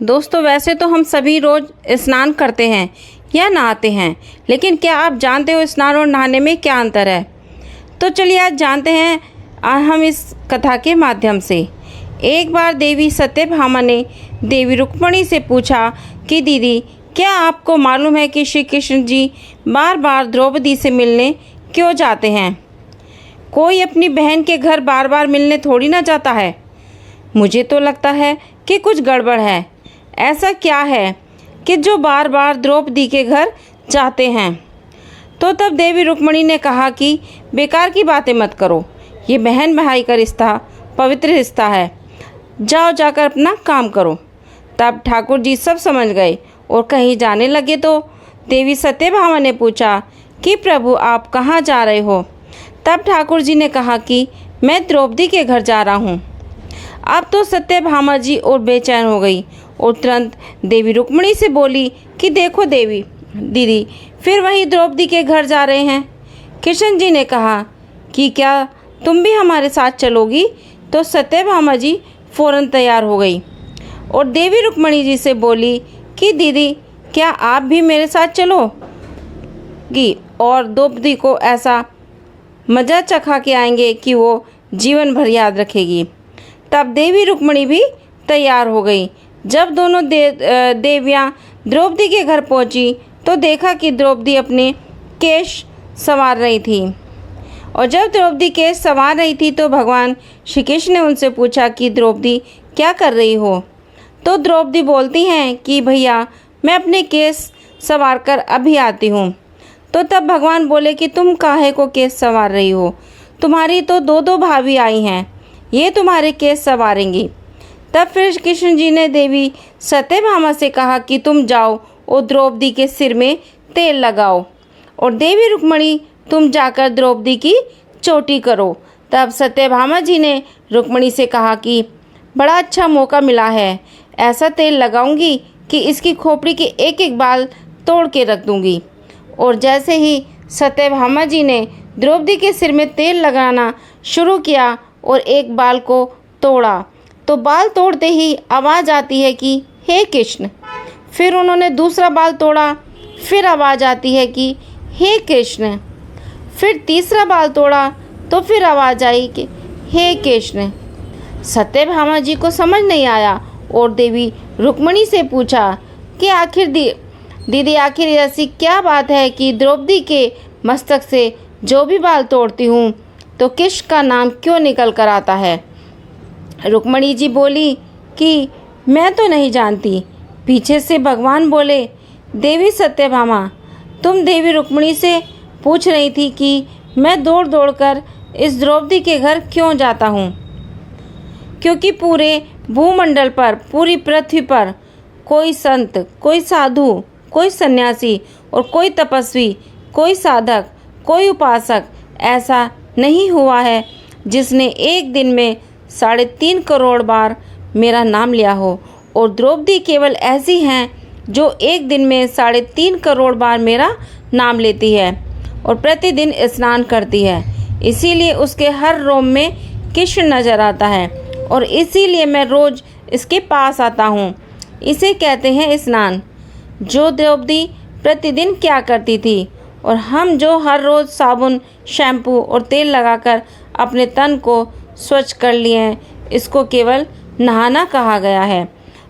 दोस्तों, वैसे तो हम सभी रोज़ स्नान करते हैं या नहाते हैं, लेकिन क्या आप जानते हो स्नान और नहाने में क्या अंतर है? तो चलिए आज जानते हैं हम इस कथा के माध्यम से। एक बार देवी सत्यभामा ने देवी रुक्मिणी से पूछा कि दीदी, क्या आपको मालूम है कि श्री कृष्ण जी बार बार द्रौपदी से मिलने क्यों जाते हैं? कोई अपनी बहन के घर बार बार मिलने थोड़ी ना जाता है। मुझे तो लगता है कि कुछ गड़बड़ है। ऐसा क्या है कि जो बार बार द्रौपदी के घर जाते हैं? तो तब देवी रुक्मिणी ने कहा कि बेकार की बातें मत करो, ये बहन भाई का रिश्ता पवित्र रिश्ता है, जाओ जाकर अपना काम करो। तब ठाकुर जी सब समझ गए और कहीं जाने लगे तो देवी सत्यभामा ने पूछा कि प्रभु आप कहाँ जा रहे हो? तब ठाकुर जी ने कहा कि मैं द्रौपदी के घर जा रहा हूँ। अब तो सत्यभामा जी और बेचैन हो गई और तुरंत देवी रुक्मिणी से बोली कि देखो देवी दीदी, फिर वही द्रौपदी के घर जा रहे हैं। कृष्ण जी ने कहा कि क्या तुम भी हमारे साथ चलोगी? तो सत्यभामा जी फौरन तैयार हो गई और देवी रुक्मिणी जी से बोली कि दीदी क्या आप भी मेरे साथ चलोगी और द्रौपदी को ऐसा मज़ा चखा के आएंगे कि वो जीवन भर याद रखेगी। तब देवी रुक्मिणी भी तैयार हो गई। जब दोनों देवियाँ द्रौपदी के घर पहुंची तो देखा कि द्रौपदी अपने केश संवार रही थी। और जब द्रौपदी केश संवार रही थी तो भगवान श्री कृष्ण ने उनसे पूछा कि द्रौपदी क्या कर रही हो? तो द्रौपदी बोलती हैं कि भैया मैं अपने केस संवार कर अभी आती हूँ। तो तब भगवान बोले कि तुम काहे को केस संवार रही हो? तुम्हारी तो दो भाभी आई हैं, ये तुम्हारे केस संवारेंगी। तब फिर कृष्ण जी ने देवी सत्यभामा से कहा कि तुम जाओ और द्रौपदी के सिर में तेल लगाओ और देवी रुक्मिणी तुम जाकर द्रौपदी की चोटी करो। तब सत्यभामा जी ने रुक्मिणी से कहा कि बड़ा अच्छा मौका मिला है, ऐसा तेल लगाऊंगी कि इसकी खोपड़ी के एक एक बाल तोड़ के रख दूंगी। और जैसे ही सत्यभामा जी ने द्रौपदी के सिर में तेल लगाना शुरू किया और एक बाल को तोड़ा तो बाल तोड़ते ही आवाज़ आती है कि हे कृष्ण। फिर उन्होंने दूसरा बाल तोड़ा, फिर आवाज़ आती है कि हे कृष्ण। फिर तीसरा बाल तोड़ा तो फिर आवाज़ आई कि हे कृष्ण। सत्यभामा जी को समझ नहीं आया और देवी रुक्मिणी से पूछा कि आखिर दीदी आखिर ऐसी क्या बात है कि द्रौपदी के मस्तक से जो भी बाल तोड़ती हूँ तो कृष्ण का नाम क्यों निकल कर आता है? रुक्मिणी जी बोली कि मैं तो नहीं जानती। पीछे से भगवान बोले, देवी सत्यभामा तुम देवी रुक्मिणी से पूछ रही थी कि मैं दौड़ दौड़ कर इस द्रौपदी के घर क्यों जाता हूँ, क्योंकि पूरे भूमंडल पर, पूरी पृथ्वी पर कोई संत, कोई साधु, कोई सन्यासी और कोई तपस्वी, कोई साधक, कोई उपासक ऐसा नहीं हुआ है जिसने एक दिन में 3.5 करोड़ बार मेरा नाम लिया हो। और द्रौपदी केवल ऐसी हैं जो एक दिन में 3.5 करोड़ बार मेरा नाम लेती है और प्रतिदिन स्नान करती है। इसीलिए उसके हर रोम में कृष्ण नजर आता है और इसीलिए मैं रोज़ इसके पास आता हूँ। इसे कहते हैं स्नान। जो द्रौपदी प्रतिदिन क्या करती थी और हम जो हर रोज़ साबुन, शैम्पू और तेल लगाकर अपने तन को स्वच्छ कर लिए हैं, इसको केवल नहाना कहा गया है।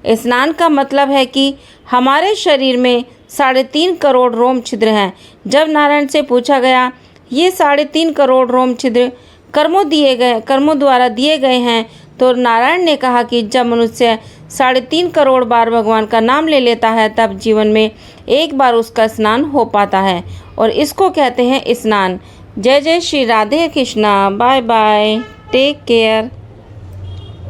स्नान का मतलब है कि हमारे शरीर में 3.5 करोड़ रोम छिद्र हैं। जब नारायण से पूछा गया ये 3.5 करोड़ रोम छिद्र कर्मों द्वारा दिए गए हैं तो नारायण ने कहा कि जब मनुष्य 3.5 करोड़ बार भगवान का नाम ले लेता है तब जीवन में एक बार उसका स्नान हो पाता है और इसको कहते हैं स्नान। जय जय Shri Radhe Krishna. Bye bye, take care.